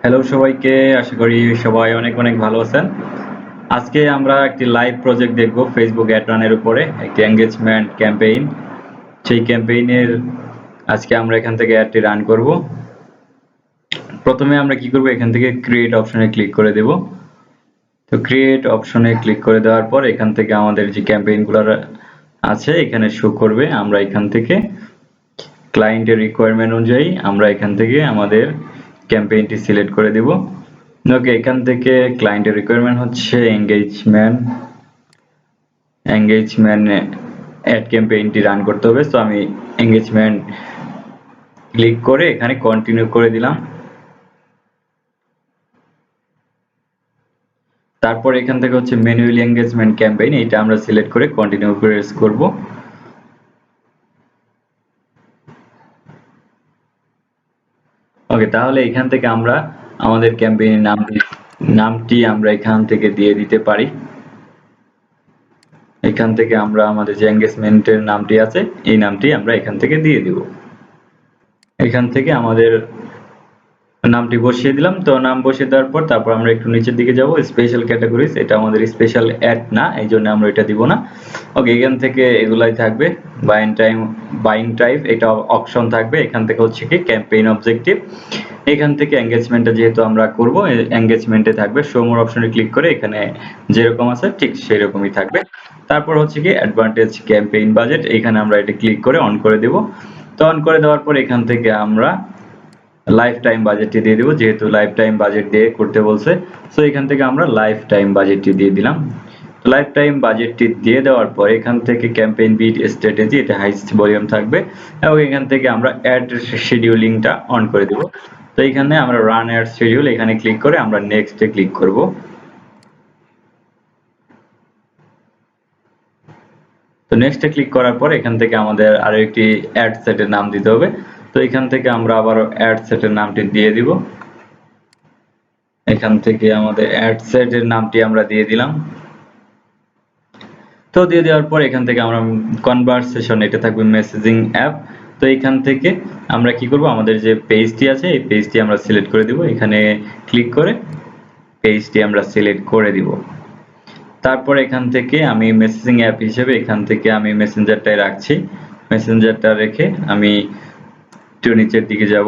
Hello সবাইকে, আশা করি সবাই অনেক অনেক ভালো আছেন। আজকে আমরা একটি লাইভ প্রজেক্ট দেখব ফেসবুক অ্যাড রানের উপরে, একটি এঙ্গেজমেন্ট ক্যাম্পেইন। সেই ক্যাম্পেইনের আজকে আমরা এখান থেকে অ্যাডটি রান করব। প্রথমে আমরা কি করব, এখান থেকে ক্রিয়েট অপশনে ক্লিক করে দেব। তো ক্রিয়েট অপশনে ক্লিক করে দেওয়ার পর এখান থেকে আমাদের যে ক্যাম্পেইনগুলো আছে এখানে শো করবে। আমরা এখান থেকে ক্লায়েন্টের রিকোয়ারমেন্ট অনুযায়ী আমরা এখান থেকে আমাদের ক্যাম্পেইনটি সিলেক্ট করে দেব। ওকে, এখান থেকে ক্লায়েন্টের রিকোয়ারমেন্ট হচ্ছে এঙ্গেজমেন্ট অ্যাড ক্যাম্পেইনটি রান করতে হবে। তো আমি এঙ্গেজমেন্ট ক্লিক করে এখানে কন্টিনিউ করে দিলাম। তারপর এখান থেকে হচ্ছে ম্যানুয়ালি এঙ্গেজমেন্ট ক্যাম্পেইন, এটা আমরা সিলেক্ট করে কন্টিনিউ প্রেস করব। ওকে, তাহলে এখান থেকে আমরা আমাদের ক্যাম্পেইনের নামটি আমরা এখান থেকে দিয়ে দিতে পারি। এখান থেকে আমরা আমাদের যে এঙ্গেজমেন্টের নামটি আছে এই নামটি আমরা এখান থেকে দিয়ে দিব। এখান থেকে আমাদের নামটি বসিয়ে দিলাম। তো নাম বসিয়ে দেওয়ার পর তারপর আমরা একটু নিচের দিকে যাব, স্পেশাল ক্যাটাগরিজ, এটা আমাদের স্পেশাল অ্যাড না, এই জন্য আমরা এটা দিব না। ওকে, এখান থেকে এগুলাই থাকবে। বাইং টাইপ এটা অপশন থাকবে। এখান থেকে হচ্ছে কি ক্যাম্পেইন অবজেক্টিভ। এখান থেকে এঙ্গেজমেন্টটা যেহেতু আমরা করব, এঙ্গেজমেন্টে থাকবে শো মোর অপশনে ক্লিক করে এখানে যেরকম আছে ঠিক সেই রকমই থাকবে। তারপর হচ্ছে কি অ্যাডভান্টেজ ক্যাম্পেইন বাজেট, এখানে আমরা এটা ক্লিক করে অন করে দেব। তো অন করে দেওয়ার পর এখান থেকে আমরা লাইফ টাইম বাজেটটি দিয়ে দেব, যেহেতু লাইফ টাইম বাজেট দিয়ে করতে বলছে। সো এখান থেকে আমরা লাইফ টাইম বাজেটটি দিয়ে দিলাম। লাইফ টাইম বাজেটটি দিয়ে দেওয়ার পর এখান থেকে ক্যাম্পেইন বিট স্ট্র্যাটেজি, এটা হাইস্ট ভলিউম থাকবে এবং এখান থেকে আমরা অ্যাড শিডিউলিংটা অন করে দেব। তো এখানে আমরা রান অ্যাড শিডিউল, এখানে ক্লিক করে আমরা নেক্সটে ক্লিক করব। তো নেক্সটে ক্লিক করার পর এখান থেকে আমাদের আরো একটি অ্যাড সেটের নাম দিতে হবে। তো এখান থেকে আমরা আবার অ্যাড সেটের নামটি দিয়ে দিব। এখান থেকে আমাদের অ্যাড সেটের নামটি আমরা দিয়ে দিলাম। তো দিয়ে দেওয়ার পর এখান থেকে আমরা কনভারসেশন, এটা থাকবে মেসেজিং অ্যাপ। তো এখান থেকে আমরা কি করব, আমাদের যে পেজটি আছে এই পেজটি আমরা সিলেক্ট করে দিব। এখানে ক্লিক করে পেজটি আমরা সিলেক্ট করে দিব। তারপর এখান থেকে আমি মেসেজিং অ্যাপ হিসেবে এখান থেকে আমি মেসেঞ্জারটাই রাখছি। মেসেঞ্জারটা রেখে আমি একটু নিচের দিকে যাব।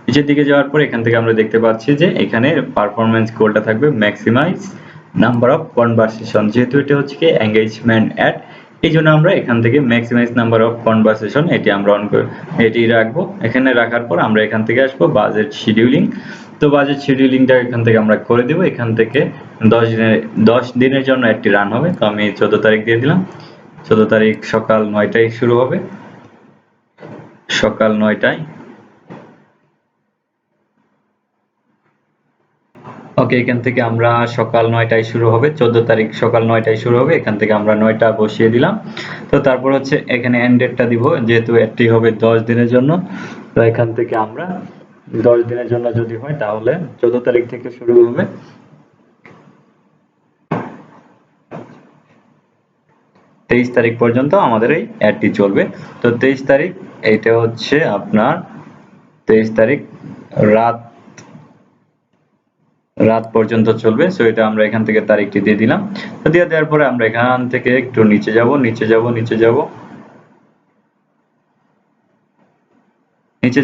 নিচের দিকে যাওয়ার পর এখান থেকে আমরা দেখতে পাচ্ছি যে এখানে পারফরম্যান্স গোলটা থাকবে ম্যাক্সিমাইজ নাম্বার অফ কনভারসেশন। যেহেতু এটা হচ্ছে কি এঙ্গেজমেন্ট অ্যাড, এই জন্য আমরা এখান থেকে ম্যাক্সিমাইজ নাম্বার অফ কনভারসেশন এটি আমরা এটি রাখবো। এখানে রাখার পর আমরা এখান থেকে আসবো বাজেট শিডিউলিং। তো বাজেট শিডিউলিংটা এখান থেকে আমরা করে দেব। এখান থেকে 10 দিনের জন্য একটি রান হবে। তো আমি 14 তারিখ দিয়ে দিলাম। 14 তারিখ সকাল 9টায় শুরু হবে, সকাল 9টায়। ওকে, এখান থেকে আমরা সকাল 9টায় শুরু হবে, 14 তারিখ সকাল 9টায় শুরু হবে। এখান থেকে আমরা 9টা বসিয়ে দিলাম। তো তারপর হচ্ছে এখানে এন্ড ডেটটা দিব, যেহেতু এটি হবে 10 দিনের জন্য। তো এখান থেকে আমরা 10 দিনের জন্য যদি হয় তাহলে 14 তারিখ থেকে শুরু হবে, 23 তারিখ পর্যন্ত আমাদের এই অ্যাডটি চলবে। তো 23 তারিখ, এইটা হচ্ছে আপনার 23 তারিখ রাত রাত পর্যন্ত চলবে। সো এটা আমরা এখান থেকে তারিখটি দিয়ে দিলাম। তো দিয়ে দেওয়ার পরে আমরা এখান থেকে একটু নিচে যাব। নিচে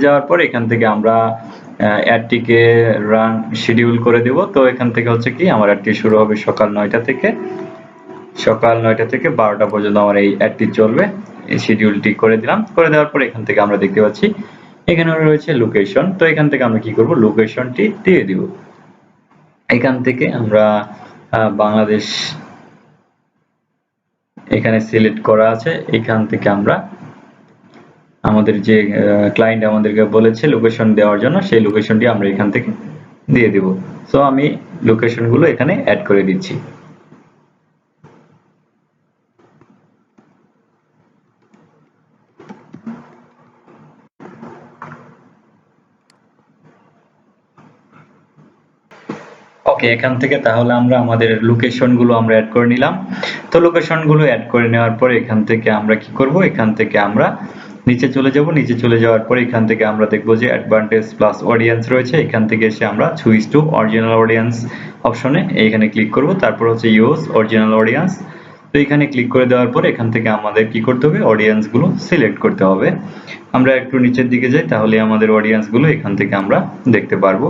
যাওয়ার পর এখান থেকে আমরা অ্যাডটিকে রান শিডিউল করে দেব। তো এখান থেকে হচ্ছে কি আমার অ্যাডটি শুরু হবে সকাল 9টা থেকে, সকাল 9টা থেকে 12টা পর্যন্ত আমার এই অ্যাডটি চলবে। এই শিডিউলটি করে দিলাম। করে দেওয়ার পর এখান থেকে আমরা দেখতে পাচ্ছি এখানে রয়েছে লোকেশন। তো এখান থেকে আমরা কি করব, লোকেশনটি দিয়ে দিব। এখান থেকে আমরা বাংলাদেশ এখানে সিলেক্ট করা আছে। এখান থেকে আমরা আমাদের যে ক্লায়েন্ট আমাদেরকে বলেছে লোকেশন দেওয়ার জন্য, সেই লোকেশনটি আমরা এখান থেকে দিয়ে দেব। সো আমি লোকেশনগুলো এখানে অ্যাড করে দিচ্ছি। ওকে, এখান থেকে তাহলে আমরা আমাদের লোকেশনগুলো আমরা অ্যাড করে নিলাম। তো লোকেশনগুলো অ্যাড করে নেওয়ার পর এখান থেকে আমরা কি করব, এখান থেকে আমরা নিচে চলে যাব, নিচে চলে যাওয়ার পর এখান থেকে আমরা দেখব যে অ্যাডভান্টেজ প্লাস অডিয়েন্স রয়েছে, এখান থেকে এসে আমরা সুইচ টু অরিজিনাল অডিয়েন্স অপশনে এইখানে ক্লিক করব, তারপর হচ্ছে ইউজ অরিজিনাল অডিয়েন্স। তো এখানে ক্লিক করে দেওয়ার পর এখান থেকে আমাদের কি করতে হবে, অডিয়েন্স গুলো সিলেক্ট করতে হবে। আমরা একটু নিচের দিকে যাই, তাহলে আমাদের অডিয়েন্স গুলো এখান থেকে আমরা দেখতে পারবো।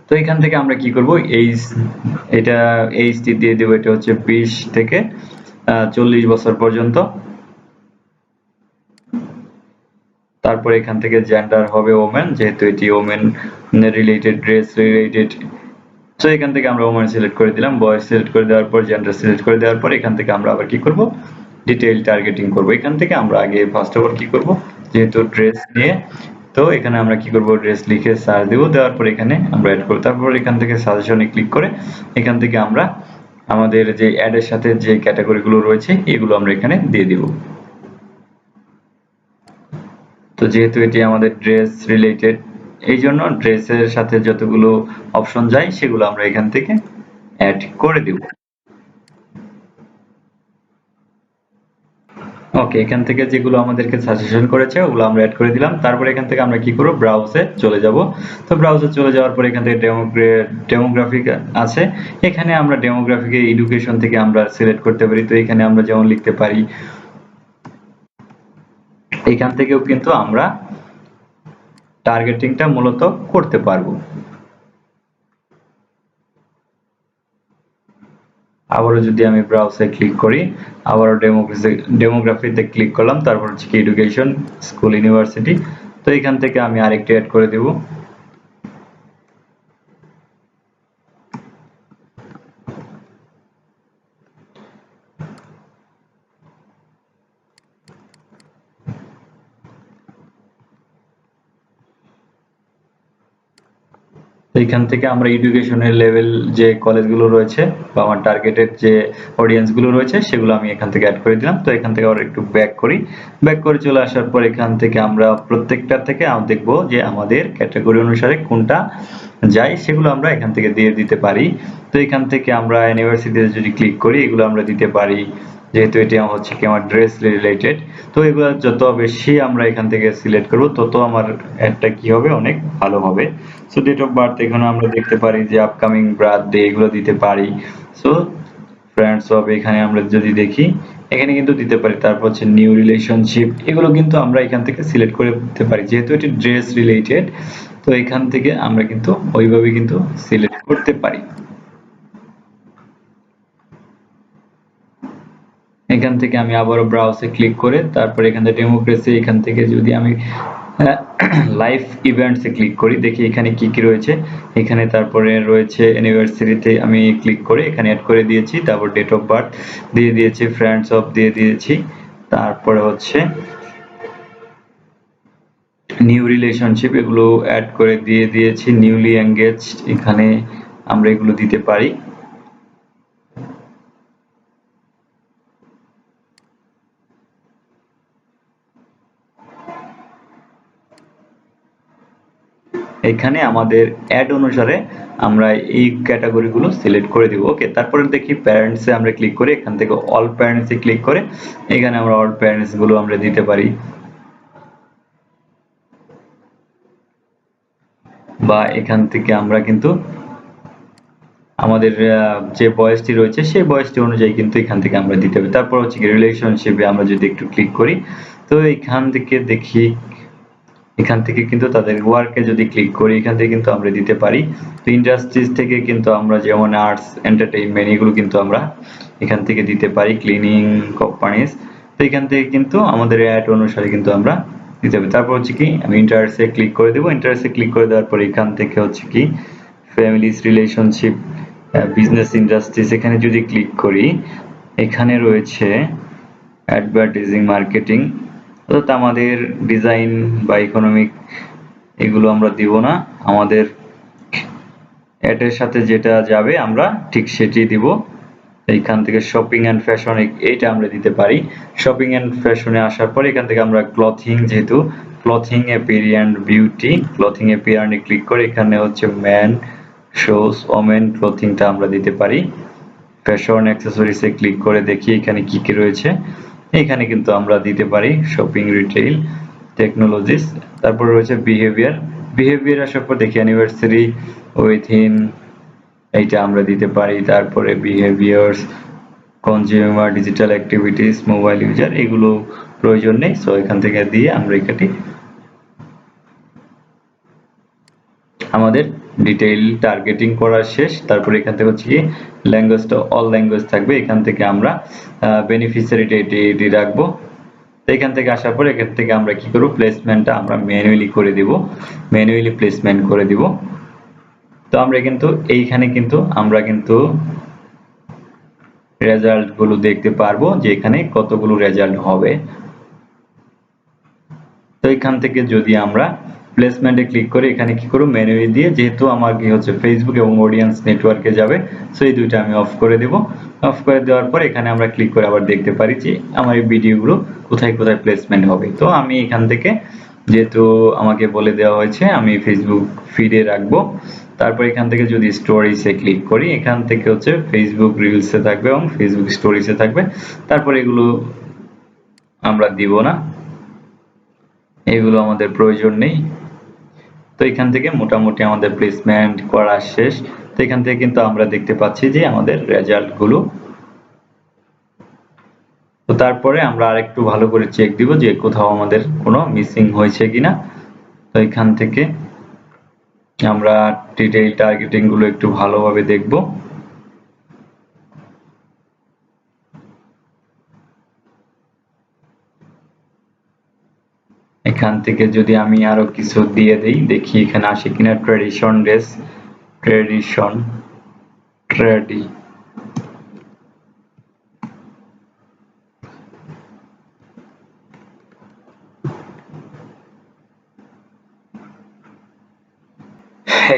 তো এখান থেকে আমরা কি করব, এটা এইচটি দিয়ে দেব, এটা হচ্ছে 20 থেকে 40 বছর পর্যন্ত। তারপর এখান থেকে জেন্ডার হবে ওমেন, যেহেতু এটি women related, dress related. So এখান থেকে আমরা ওমেন সিলেক্ট করে দিলাম, বয়স সিলেক্ট করে দেওয়ার পর জেন্ডার সিলেক্ট করে দেওয়ার পর এখান থেকে আমরা আবার কি করব, ডিটেইল টার্গেটিং করব। এখান থেকে আমরা আগে ফার্স্ট অফ অল কি করব, যেহেতু ড্রেস নিয়ে, তো এখানে আমরা কি করব, ড্রেস লিখে সার্চ দেব, দেওয়ার পর এখানে আমরা অ্যাড করব। তারপর এখান থেকে সাজেশনে ক্লিক করে এখান থেকে আমরা আমাদের যে অ্যাডের সাথে যে ক্যাটাগরিগুলো রয়েছে এগুলো আমরা এখানে দিয়ে দেব। তো যেহেতু এটি আমাদের ড্রেস রিলেটেড, এই জন্য ড্রেসের সাথে যতগুলো অপশন যায় সেগুলো আমরা এখান থেকে অ্যাড করে দেব। ওকে, এখান থেকে যেগুলো আমাদেরকে সাজেশন করেছে ওগুলো আমরা অ্যাড করে দিলাম। তারপর এখান থেকে আমরা কি করব, ব্রাউজে চলে যাব। তো ব্রাউজে চলে যাওয়ার পর এখান থেকে ডেমোগ্রাফিক আছে, এখানে আমরা ডেমোগ্রাফিকে এডুকেশন থেকে আমরা সিলেক্ট করতে পারি। তো এখানে আমরা যেমন লিখতে পারি, এখান থেকেও কিন্তু আমরা টার্গেটিংটা মূলত করতে পারবো। আবারও যদি আমি ব্রাউজে ক্লিক করি, আবারও ডেমোগ্রাফিতে ক্লিক করলাম, তারপর হচ্ছে কি এডুকেশন, স্কুল, ইউনিভার্সিটি। তো এখান থেকে আমি আরেকটি অ্যাড করে দেব। এখান থেকে আমরা এডুকেশনের লেভেল যে কলেজগুলো রয়েছে বা আমার টার্গেটেড যে অডিয়েন্স গুলো রয়েছে সেগুলো আমি এখান থেকে অ্যাড করে দিলাম। তো এখান থেকে আবার একটু ব্যাক করি, ব্যাক করে চলে আসার পর এখান থেকে আমরা প্রত্যেকটা থেকে দেখব যে আমাদের ক্যাটাগরি অনুসারে কোনটা যায়, সেগুলো আমরা এখান থেকে দিয়ে দিতে পারি। তো এখান থেকে আমরা ইউনিভার্সিটিতে যদি ক্লিক করি এগুলো আমরা দিতে পারি, যেহেতু এটি হচ্ছে কি আমার ড্রেস রিলেটেড। তো এগুলো যত বেশি আমরা এখান থেকে সিলেক্ট করব তত আমার অ্যাডটা কি হবে, অনেক ভালো হবে। সো ডেট অফ বার্থ এখানে আমরা দেখতে পারি যে আপকামিং বার্থডে এগুলো দিতে পারি। সো ফ্রেন্ডস অফ এখানে আমরা যদি দেখি এখানে কিন্তু দিতে পারি। তারপর হচ্ছে নিউ রিলেশনশিপ, এগুলো কিন্তু আমরা এখান থেকে সিলেক্ট করে দিতে পারি, যেহেতু এটি ড্রেস রিলেটেড। তো এখান থেকে আমরা কিন্তু ওইভাবে কিন্তু সিলেক্ট করতে পারি। এখান থেকে আমি আবারও ব্রাউজে ক্লিক করে তারপর এখান থেকে ডেমোক্রেসি, এখান থেকে যদি আমি লাইভ ইভেন্টসে ক্লিক করি, দেখি এখানে কি কি রয়েছে। এখানে তারপরে রয়েছে ইউনিভার্সিটিতে আমি ক্লিক করে এখানে অ্যাড করে দিয়েছি, তারপর ডেট অফ বার্থ দিয়ে দিয়েছি, ফ্রেন্ডস অফ দিয়ে দিয়েছি, তারপরে হচ্ছে নিউ রিলেশনশিপ এগুলো অ্যাড করে দিয়ে দিয়েছি, নিউলি এঙ্গেজড এখানে আমরা এগুলো দিতে পারি। এখানে আমাদের অ্যাড অনুসারে আমরা এই ক্যাটাগরিগুলো সিলেক্ট করে দিব। ওকে, তারপরে দেখি প্যারেন্টসে আমরা ক্লিক করে এখান থেকে অল প্যারেন্টসে ক্লিক করে এখানে আমরা অল প্যারেন্টস গুলো আমরা দিতে পারি, বা এখান থেকে আমরা কিন্তু আমাদের যে বয়সটি রয়েছে সেই বয়সটি অনুযায়ী কিন্তু এখান থেকে আমরা দিতে পারি। তারপর হচ্ছে রিলেশনশিপে আমরা যদি একটু ক্লিক করি, তো এখান থেকে দেখি এখান থেকে কিন্তু তাদের ওয়ার্কে যদি ক্লিক করি এখান থেকে কিন্তু আমরা দিতে পারি। তো ইন্ডাস্ট্রিজ থেকে কিন্তু আমরা যেমন আর্টস, এন্টারটেইনমেন্ট এগুলো কিন্তু আমরা এখান থেকে দিতে পারি, ক্লিনিং কোম্পানিজ। তো এখান থেকে কিন্তু আমাদের অ্যাড অনুসারে কিন্তু আমরা দিতে পারি। তারপর হচ্ছে কি আমি ইন্টারেস্টে ক্লিক করে দেবো, ইন্টারেস্টে ক্লিক করে দেওয়ার পর এখান থেকে হচ্ছে কি ফ্যামিলিজ, রিলেশনশিপ, বিজনেস, ইন্ডাস্ট্রিজ এখানে যদি ক্লিক করি এখানে রয়েছে অ্যাডভার্টাইজিং, মার্কেটিং। অর্থাৎ আমাদের ডিজাইন বা ইকোনমিক এগুলো আমরা দিব না, আমাদের অ্যাডের সাথে যেটা যাবে আমরা ঠিক সেটি দিব। এইখান থেকে শপিং এন্ড ফ্যাশন এইটা আমরা দিতে পারি। শপিং এন্ড ফ্যাশনে আসার পর এখান থেকে আমরা ক্লথিং, যেহেতু ক্লথিং অ্যাপিয়ারেন্স বিউটি, ক্লথিং অ্যাপিয়ারেন্সে ক্লিক করে এখানে হচ্ছে ম্যান শোস, ওমেন ক্লথিংটা আমরা দিতে পারি। ফ্যাশন অ্যাক্সেসরিজে ক্লিক করে দেখি এখানে কি কি রয়েছে। এখানে কিন্তু আমরা দিতে পারি শপিং, রিটেইল, টেকনোলজিস। তারপর রয়েছে বিহেভিয়ার আসার পর দেখি অ্যানিভার্সারি, উইথিন, এইটা আমরা দিতে পারি। তারপরে behaviours, consumer, digital activities, mobile user, এগুলো প্রয়োজন নেই। সো এখান থেকে দিয়ে আমরা এখানে আমাদের ডিটেইল টার্গেটিং করা শেষ। তারপরে এখান থেকে হচ্ছে কি ল্যাঙ্গুয়েজটা অল ল্যাঙ্গুয়েজ থাকবে। এখান থেকে আমরা বেনিফিশিয়ারিটা এটি রাখবো। তো এখান থেকে আসার পর এখান থেকে আমরা কি করব, প্লেসমেন্টটা আমরা ম্যানুয়ালি করে দিব, ম্যানুয়ালি প্লেসমেন্ট করে দিব। তো আমরা কিন্তু এইখানে কিন্তু আমরা কিন্তু রেজাল্ট গুলো দেখতে পারবো যে এখানে কতগুলো রেজাল্ট হবে। তো এখান থেকে যদি আমরা প্লেসমেন্টে ক্লিক করে এখানে কি করব, ম্যানুয়ালি দিয়ে, যেহেতু আমার কি হচ্ছে ফেসবুক এবং অডিয়েন্স নেটওয়ার্কে যাবে, সো এই দুইটা আমি অফ করে দেব। অফ করে দেওয়ার পর এখানে আমরা ক্লিক করে আবার দেখতে পারি যে আমার এই ভিডিওগুলো কোথায় কোথায় প্লেসমেন্ট হবে। তো আমি এখান থেকে যেহেতু আমাকে বলে দেওয়া হয়েছে আমি ফেসবুক ফিডে রাখবো। তারপর এখান থেকে যদি স্টোরিজে ক্লিক করি, এখান থেকে হচ্ছে ফেসবুক রিলসে থাকবে এবং ফেসবুক স্টোরিজে থাকবে। তারপর এগুলো আমরা দিব না, এগুলো আমাদের প্রয়োজন নেই। তো এখান থেকে মোটামুটি আমাদের প্লেসমেন্ট করা শেষ। তো এখান থেকে কিন্তু আমরা দেখতে পাচ্ছি যে আমাদের রেজাল্ট গুলো। তো তারপরে আমরা আরেকটু ভালো করে চেক দিব যে কোথাও আমাদের কোনো মিসিং হয়েছে কিনা। তো এখান থেকে আমরা ডিটেইল টার্গেটিং গুলো একটু ভালোভাবে দেখব। এখান থেকে যদি আমি আরো কিছু দিয়ে দেই, দেখি এখানে আসে কিনা। ট্রেডিশন ড্রেস, ট্রেডিশন, ট্রেডি,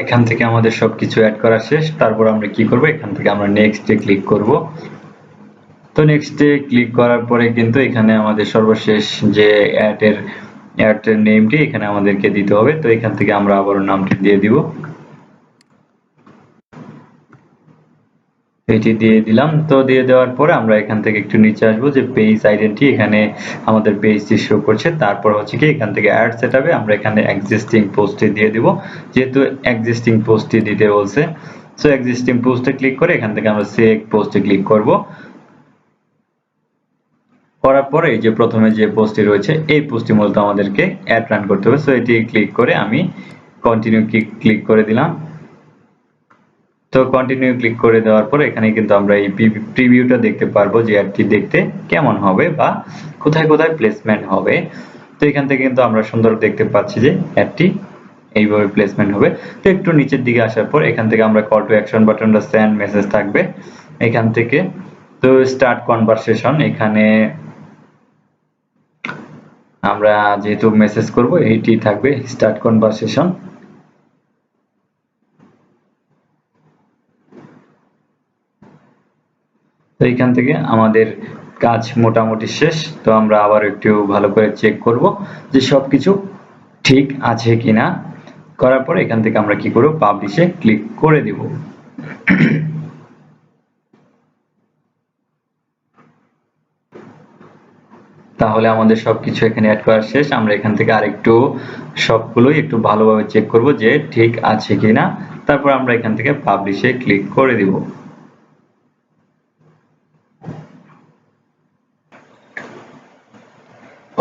এখান থেকে আমাদের সবকিছু অ্যাড করা শেষ। তারপর আমরা কি করব, এখান থেকে আমরা নেক্সটে ক্লিক করব। তো নেক্সটে ক্লিক করার পরে কিন্তু এখানে আমাদের সর্বশেষ যে অ্যাডের নেমটি এখানে আমাদেরকে দিতে হবে। তো এখান থেকে আমরা আবারও নামটি দিয়ে দিব, এটি দিয়ে দিলাম। তো দিয়ে দেওয়ার পরে আমরা এখান থেকে একটু নিচে আসবো, যে পেজ আইডেন্টি, এখানে আমাদের পেজটি শো করছে। তারপর হচ্ছে কি এখান থেকে অ্যাড সেটআপে আমরা এখানে এক্সিস্টিং পোস্টে দিয়ে দিব, যেহেতু এক্সিস্টিং পোস্টে দিতে বলছে। সো এক্সিস্টিং পোস্টে ক্লিক করে এখান থেকে আমরা সেভ পোস্টে ক্লিক করব। করার পরে এই যে প্রথমে যে পোস্টটি রয়েছে এই পোস্টটি মূলত আমাদেরকে অ্যাড রান করতে হবে। সো এটি ক্লিক করে আমি কন্টিনিউ ক্লিক করে দিলাম। তো কন্টিনিউ ক্লিক করে দেওয়ার পরে এখানে কিন্তু আমরা এই প্রিভিউটা দেখতে পারবো যে অ্যাডটি দেখতে কেমন হবে বা কোথায় কোথায় প্লেসমেন্ট হবে। তো এখান থেকে কিন্তু আমরা সুন্দর দেখতে পাচ্ছি যে অ্যাডটি এইভাবে প্লেসমেন্ট হবে। তো একটু নিচের দিকে আসার পর এখান থেকে আমরা কল টু অ্যাকশন বাটনটা সেন্ড মেসেজ থাকবে এখান থেকে। তো স্টার্ট কনভারসেশন, এখানে আমরা যেহেতু মেসেজ করব এইটি থাকবে স্টার্ট কনভারসেশন। তো এখান থেকে আমাদের কাজ মোটামুটি শেষ। তো আমরা আবার একটু ভালো করে চেক করব যে সবকিছু ঠিক আছে কিনা। করার পরে এখান থেকে আমরা কি করব, পাবলিশে ক্লিক করে দিব। তাহলে আমাদের সবকিছু এখানে অ্যাড করা শেষ। আমরা এখান থেকে আরেকটু সবগুলোই একটু ভালোভাবে চেক করব যে ঠিক আছে কিনা। তারপর আমরা এখান থেকে পাবলিশে ক্লিক করে দিব।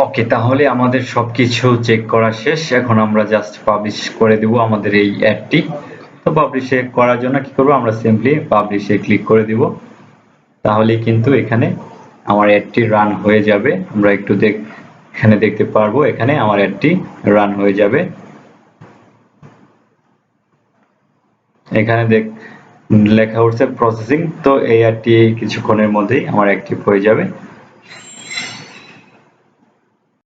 ওকে, তাহলে আমাদের সবকিছু চেক করা শেষ। এখন আমরা জাস্ট পাবলিশ করে দিব আমাদের এই অ্যাডটি। তো পাবলিশে করার জন্য কি করব, আমরা সিম্পলি পাবলিশে ক্লিক করে দিব। তাহলেই কিন্তু এখানে আমার অ্যাডটি রান হয়ে যাবে। আমরা একটু এখানে দেখতে পারবো, এখানে আমার অ্যাডটি রান হয়ে যাবে। এখানে লেখা উঠছে প্রসেসিং। তো এই অ্যাডটি কিছুক্ষণের মধ্যেই আমার অ্যাক্টিভ হয়ে যাবে।